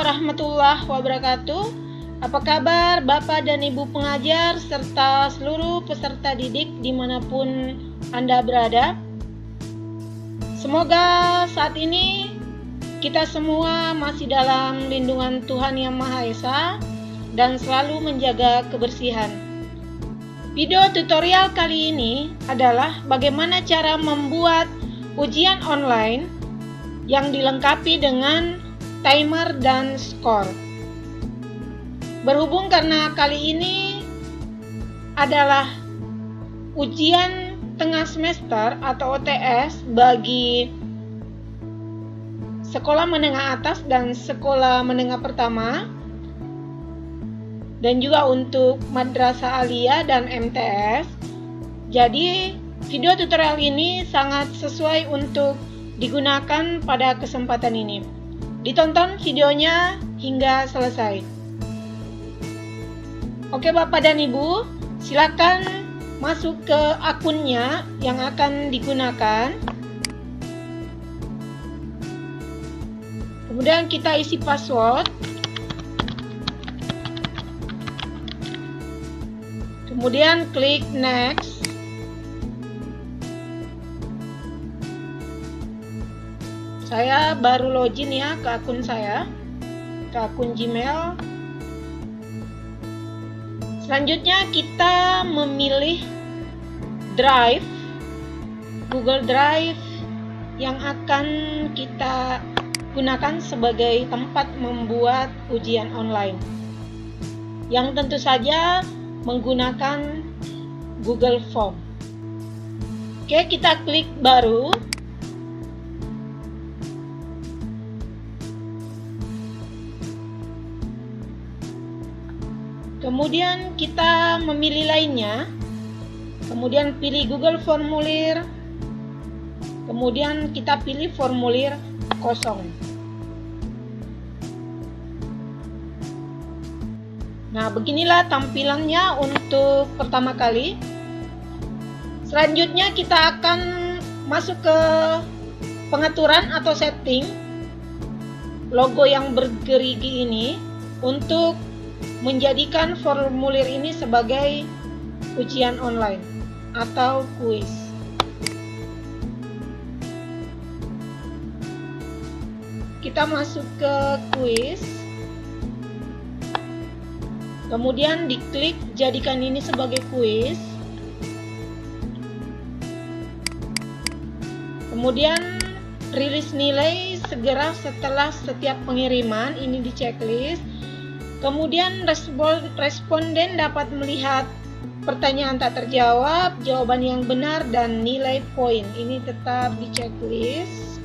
warahmatullahi wabarakatuh. Apa kabar Bapak dan Ibu pengajar serta seluruh peserta didik dimanapun Anda berada? Semoga saat ini kita semua masih dalam lindungan Tuhan Yang Maha Esa dan selalu menjaga kebersihan. Video tutorial kali ini adalah bagaimana cara membuat ujian online yang dilengkapi dengan timer dan skor. Berhubung karena kali ini adalah ujian tengah semester atau UTS bagi sekolah menengah atas dan sekolah menengah pertama, dan juga untuk madrasah aliyah dan MTS. Jadi video tutorial ini sangat sesuai untuk digunakan pada kesempatan ini. Ditonton videonya hingga selesai. Oke Bapak dan Ibu, silakan masuk ke akunnya yang akan digunakan. Kemudian kita isi password. Kemudian klik next. Saya baru login ya ke akun saya, ke akun Gmail. Selanjutnya kita memilih Drive, Google Drive yang akan kita gunakan sebagai tempat membuat ujian online, yang tentu saja menggunakan Google Form. Oke, kita klik baru. Kemudian kita memilih lainnya, kemudian pilih Google Formulir, kemudian kita pilih formulir kosong. Nah, beginilah tampilannya untuk pertama kali. Selanjutnya kita akan masuk ke pengaturan atau setting logo yang bergerigi ini untuk menjadikan formulir ini sebagai ujian online atau kuis. Kita masuk ke kuis, kemudian diklik jadikan ini sebagai kuis. Kemudian rilis nilai segera setelah setiap pengiriman, ini di checklist. Kemudian responden dapat melihat pertanyaan tak terjawab, jawaban yang benar, dan nilai poin. Ini tetap di checklist.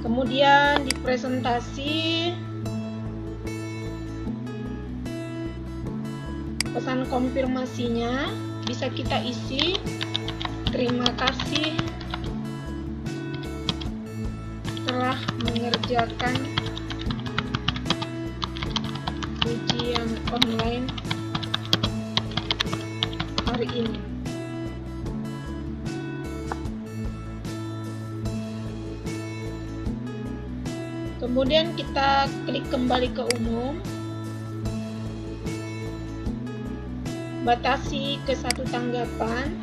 Kemudian di presentasi, pesan konfirmasinya bisa kita isi. Terima kasih telah mengerjakan ujian online hari ini. Kemudian kita klik kembali ke umum, batasi ke 1 tanggapan.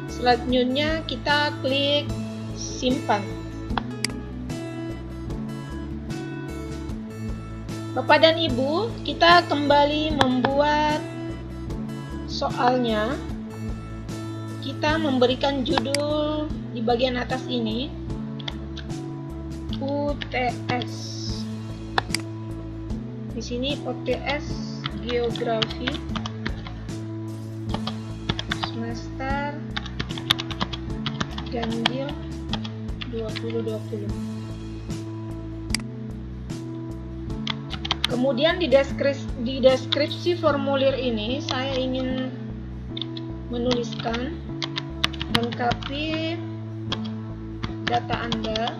Selanjutnya kita klik simpan. Bapak dan Ibu, kita kembali membuat soalnya. Kita memberikan judul di bagian atas ini, UTS. Di sini UTS Geografi semester ganjil 2020. Kemudian di deskripsi formulir ini saya ingin menuliskan lengkapi data Anda,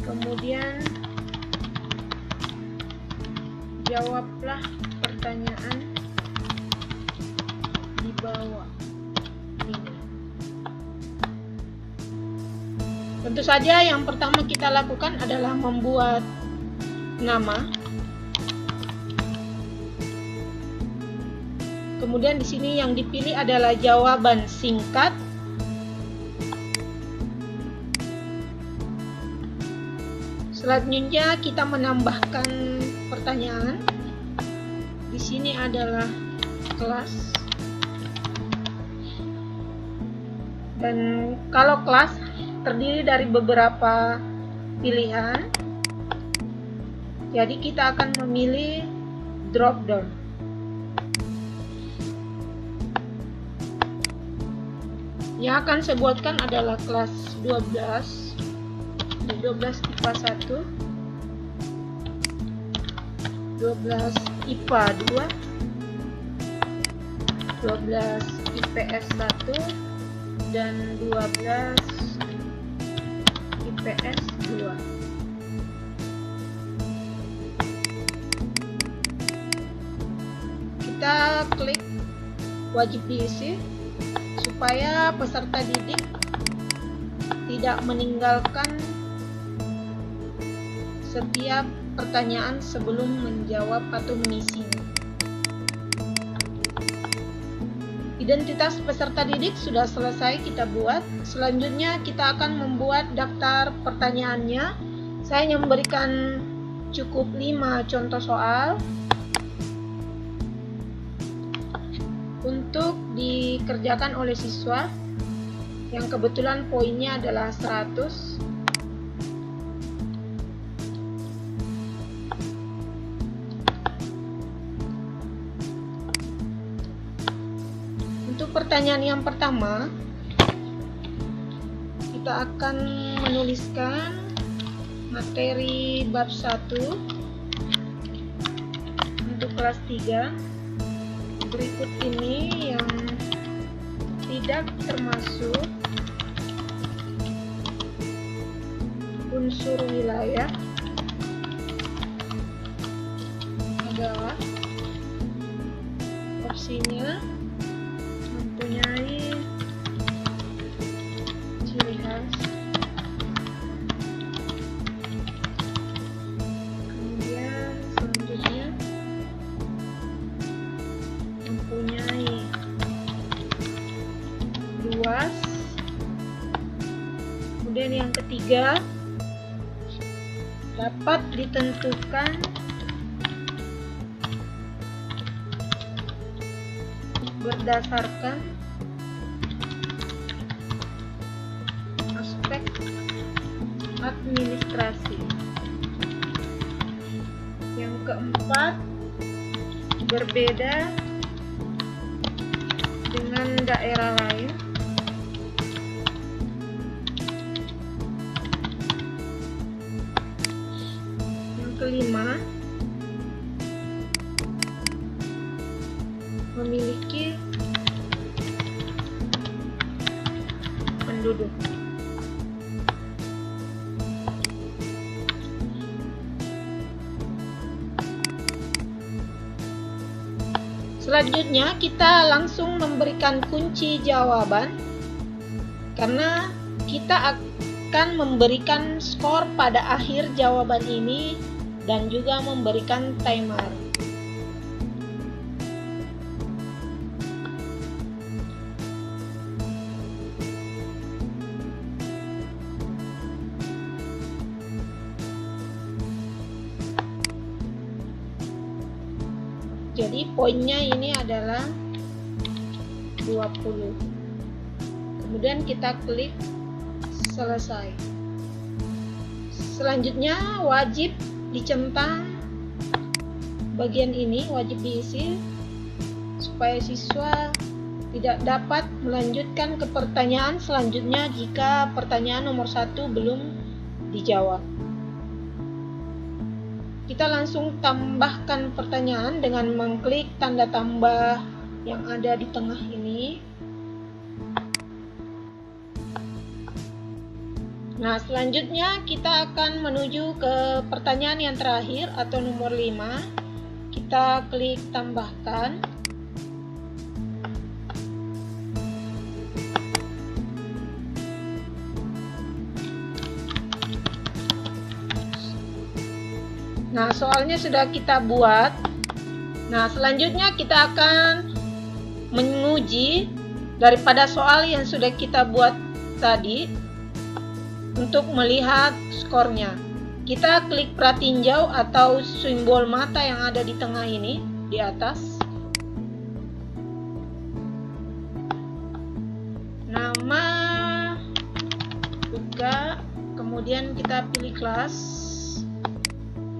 kemudian jawablah pertanyaan bawah ini. Tentu saja yang pertama kita lakukan adalah membuat nama. Kemudian di sini yang dipilih adalah jawaban singkat. Selanjutnya kita menambahkan pertanyaan. Di sini adalah kelas. Dan kalau kelas terdiri dari beberapa pilihan, jadi kita akan memilih drop down. Yang akan saya buatkan adalah kelas 12 IPA 1, 12 IPA 2, 12 IPS 1, dan 12 IPS 2. Kita klik wajib diisi supaya peserta didik tidak meninggalkan setiap pertanyaan sebelum menjawab atau mengisinya. Identitas peserta didik sudah selesai kita buat. Selanjutnya kita akan membuat daftar pertanyaannya. Saya hanya memberikan cukup 5 contoh soal untuk dikerjakan oleh siswa yang kebetulan poinnya adalah 100. Untuk pertanyaan yang pertama, kita akan menuliskan materi bab 1 untuk kelas 3. Berikut ini yang tidak termasuk unsur wilayah adalah opsinya mempunyai ciri khas, kemudian selanjutnya mempunyai luas, kemudian yang ketiga dapat ditentukan berdasarkan aspek administrasi. Yang keempat, berbeda dengan daerah lain. Yang kelima, memiliki penduduk. Selanjutnya kita langsung memberikan kunci jawaban karena kita akan memberikan skor pada akhir jawaban ini dan juga memberikan timer. Jadi poinnya ini adalah 20. Kemudian kita klik selesai. Selanjutnya wajib dicentang bagian ini, wajib diisi supaya siswa tidak dapat melanjutkan ke pertanyaan selanjutnya jika pertanyaan nomor 1 belum dijawab. Kita langsung tambahkan pertanyaan dengan mengklik tanda tambah yang ada di tengah ini. Nah, selanjutnya kita akan menuju ke pertanyaan yang terakhir atau nomor 5. Kita klik tambahkan. Nah, soalnya sudah kita buat. Nah, selanjutnya kita akan menguji daripada soal yang sudah kita buat tadi untuk melihat skornya. Kita klik pratinjau atau simbol mata yang ada di tengah ini, di atas. Nama, buka, kemudian kita pilih kelas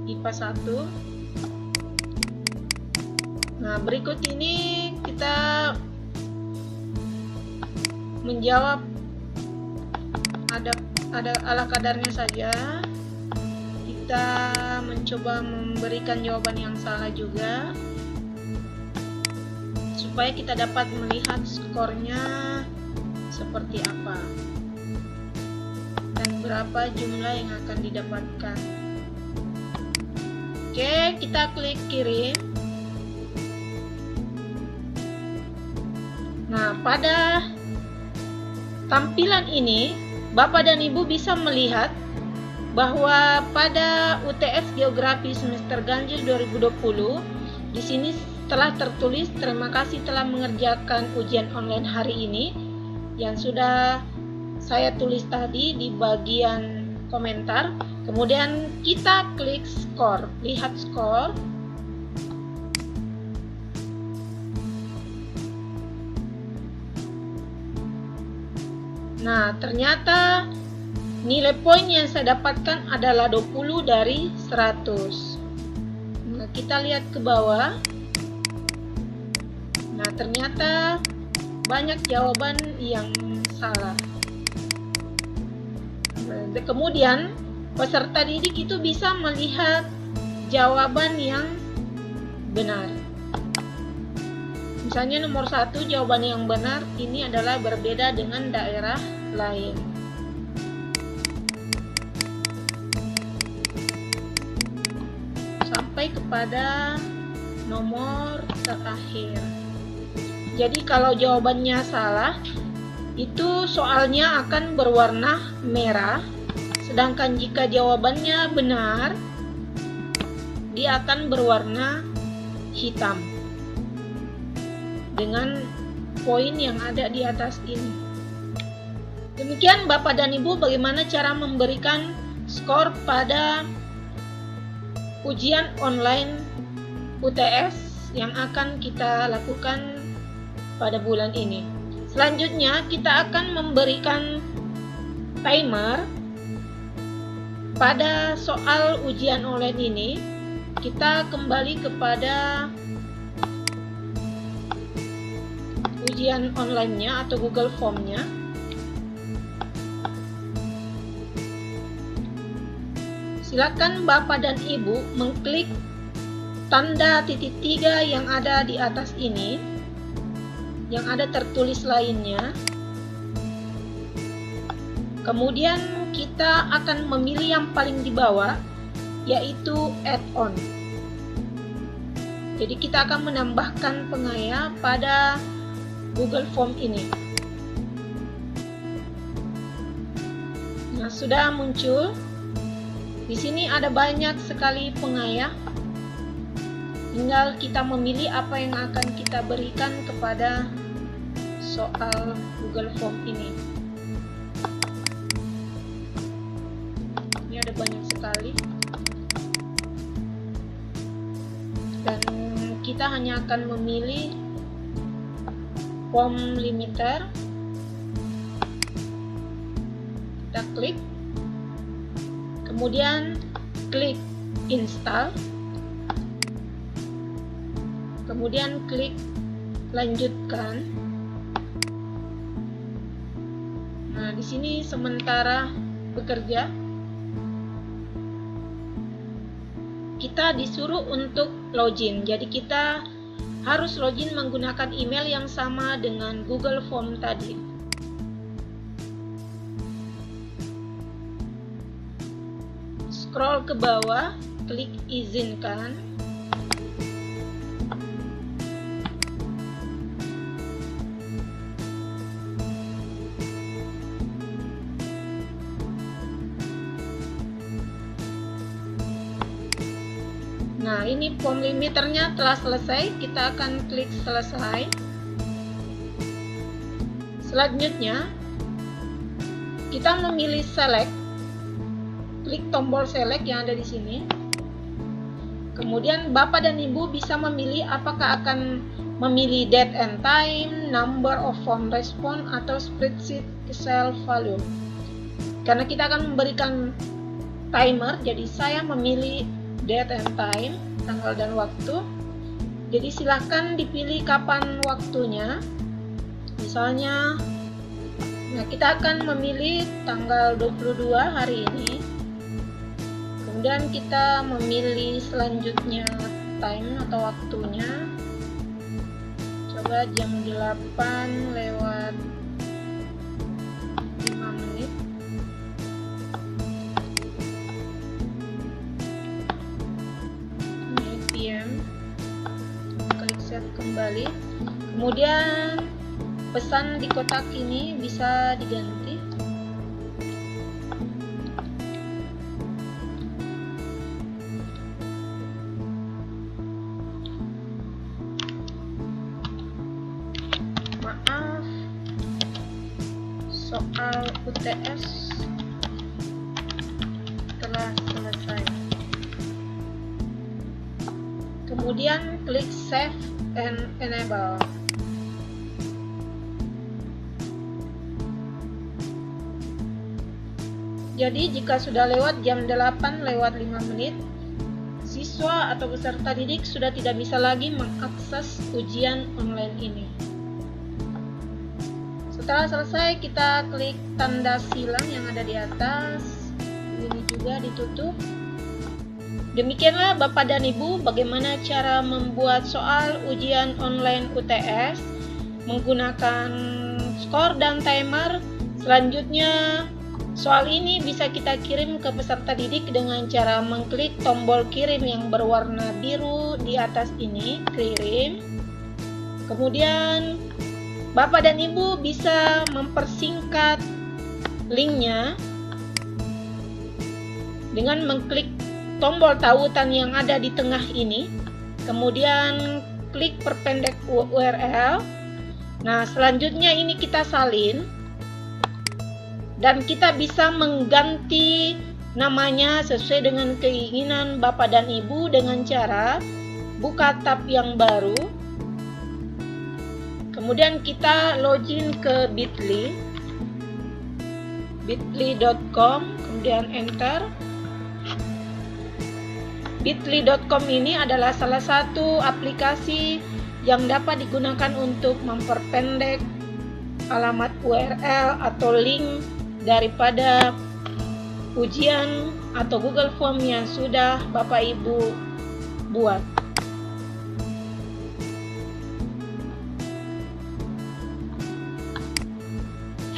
IPA 1. Nah, berikut ini kita menjawab ada ala kadarnya saja. Kita mencoba memberikan jawaban yang salah juga supaya kita dapat melihat skornya seperti apa dan berapa jumlah yang akan didapatkan. Oke, kita klik kirim. Nah, pada tampilan ini Bapak dan Ibu bisa melihat bahwa pada UTS Geografi semester ganjil 2020 di sini telah tertulis terima kasih telah mengerjakan ujian online hari ini yang sudah saya tulis tadi di bagian komentar. Kemudian kita klik skor, lihat skor. Nah, ternyata nilai poin yang saya dapatkan adalah 20 dari 100. Nah, kita lihat ke bawah. Nah, ternyata banyak jawaban yang salah. Nah, kemudian peserta didik itu bisa melihat jawaban yang benar. Misalnya nomor 1, jawaban yang benar ini adalah berbeda dengan daerah lain. Sampai kepada nomor terakhir. Jadi kalau jawabannya salah, itu soalnya akan berwarna merah. Sedangkan jika jawabannya benar, dia akan berwarna hitam dengan poin yang ada di atas ini. Demikian Bapak dan Ibu bagaimana cara memberikan skor pada ujian online UTS yang akan kita lakukan pada bulan ini. Selanjutnya kita akan memberikan timer pada soal ujian online ini. Kita kembali kepada ujian online-nya atau Google Form-nya. Silakan Bapak dan Ibu mengklik tanda titik 3 yang ada di atas ini, yang ada tertulis lainnya. Kemudian kita akan memilih yang paling di bawah, yaitu add-on. Jadi kita akan menambahkan pengaya pada Google Form ini. Nah, sudah muncul. Di sini ada banyak sekali pengaya. Tinggal kita memilih apa yang akan kita berikan kepada soal Google Form ini. Ini ada banyak sekali. Dan kita hanya akan memilih form limiter. Kita klik. Kemudian klik install. Kemudian klik lanjutkan. Nah, di sini sementara bekerja. Kita disuruh untuk login. Jadi kita harus login menggunakan email yang sama dengan Google Form tadi. Scroll ke bawah, klik izinkan. Nah, ini form limiternya telah selesai. Kita akan klik selesai. Selanjutnya, kita memilih select. Klik tombol select yang ada di sini. Kemudian Bapak dan Ibu bisa memilih apakah akan memilih date and time, number of form response, atau spreadsheet Excel value. Karena kita akan memberikan timer, jadi saya memilih date and time, tanggal dan waktu. Jadi silahkan dipilih kapan waktunya. Misalnya, nah kita akan memilih tanggal 22 hari ini. Kemudian kita memilih selanjutnya time atau waktunya. Coba jam 8 lewat 5 menit. Ini PM. Klik set kembali. Kemudian pesan di kotak ini bisa diganti. Maaf, soal UTS telah selesai. Kemudian klik save and enable. Jadi jika sudah lewat jam 8 lewat 5 menit, siswa atau peserta didik sudah tidak bisa lagi mengakses ujian online ini. Setelah selesai, kita klik tanda silang yang ada di atas. Ini juga ditutup. Demikianlah Bapak dan Ibu bagaimana cara membuat soal ujian online UTS menggunakan skor dan timer. Selanjutnya, soal ini bisa kita kirim ke peserta didik dengan cara mengklik tombol kirim yang berwarna biru di atas ini, kirim. Kemudian Bapak dan Ibu bisa mempersingkat linknya dengan mengklik tombol tautan yang ada di tengah ini. Kemudian klik perpendek URL. Nah, selanjutnya ini kita salin. Dan kita bisa mengganti namanya sesuai dengan keinginan Bapak dan Ibu dengan cara buka tab yang baru. Kemudian kita login ke bit.ly, bit.ly.com, kemudian enter. bit.ly.com ini adalah salah satu aplikasi yang dapat digunakan untuk memperpendek alamat URL atau link daripada ujian atau Google Form yang sudah Bapak Ibu buat.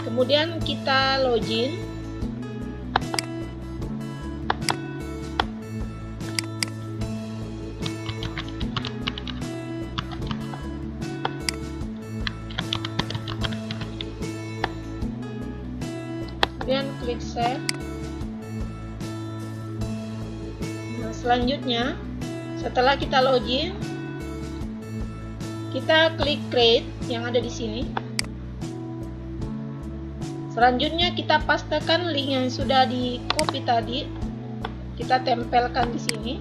Kemudian kita login. Kemudian klik save. Nah, selanjutnya setelah kita login, kita klik create yang ada di sini. Selanjutnya kita pastekan link yang sudah di copy tadi, kita tempelkan di sini.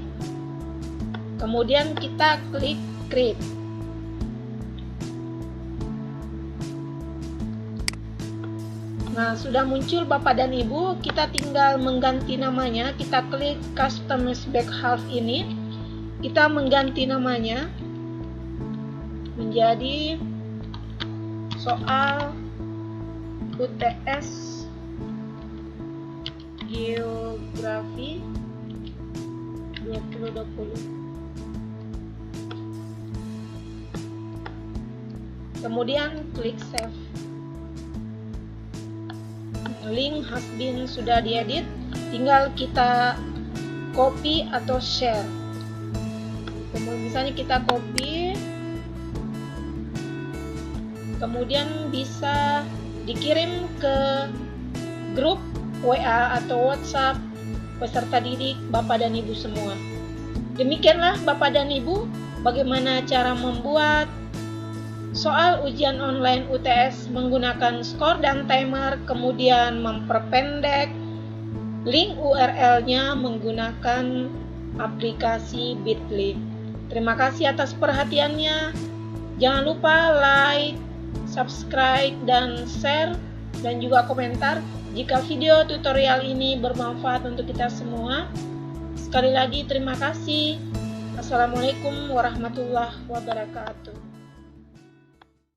Kemudian kita klik create. Nah, sudah muncul Bapak dan Ibu, kita tinggal mengganti namanya. Kita klik customize back half ini, kita mengganti namanya menjadi soal UTS Geografi 2020. Kemudian klik save. Link has been sudah diedit, tinggal kita copy atau share. Kemudian misalnya kita copy, kemudian bisa dikirim ke grup WA atau WhatsApp peserta didik Bapak dan Ibu semua. Demikianlah Bapak dan Ibu, bagaimana cara membuat soal ujian online UTS menggunakan skor dan timer, kemudian memperpendek link URL-nya menggunakan aplikasi Bitly. Terima kasih atas perhatiannya. Jangan lupa like, subscribe, dan share, dan juga komentar jika video tutorial ini bermanfaat untuk kita semua. Sekali lagi terima kasih. Assalamualaikum warahmatullahi wabarakatuh.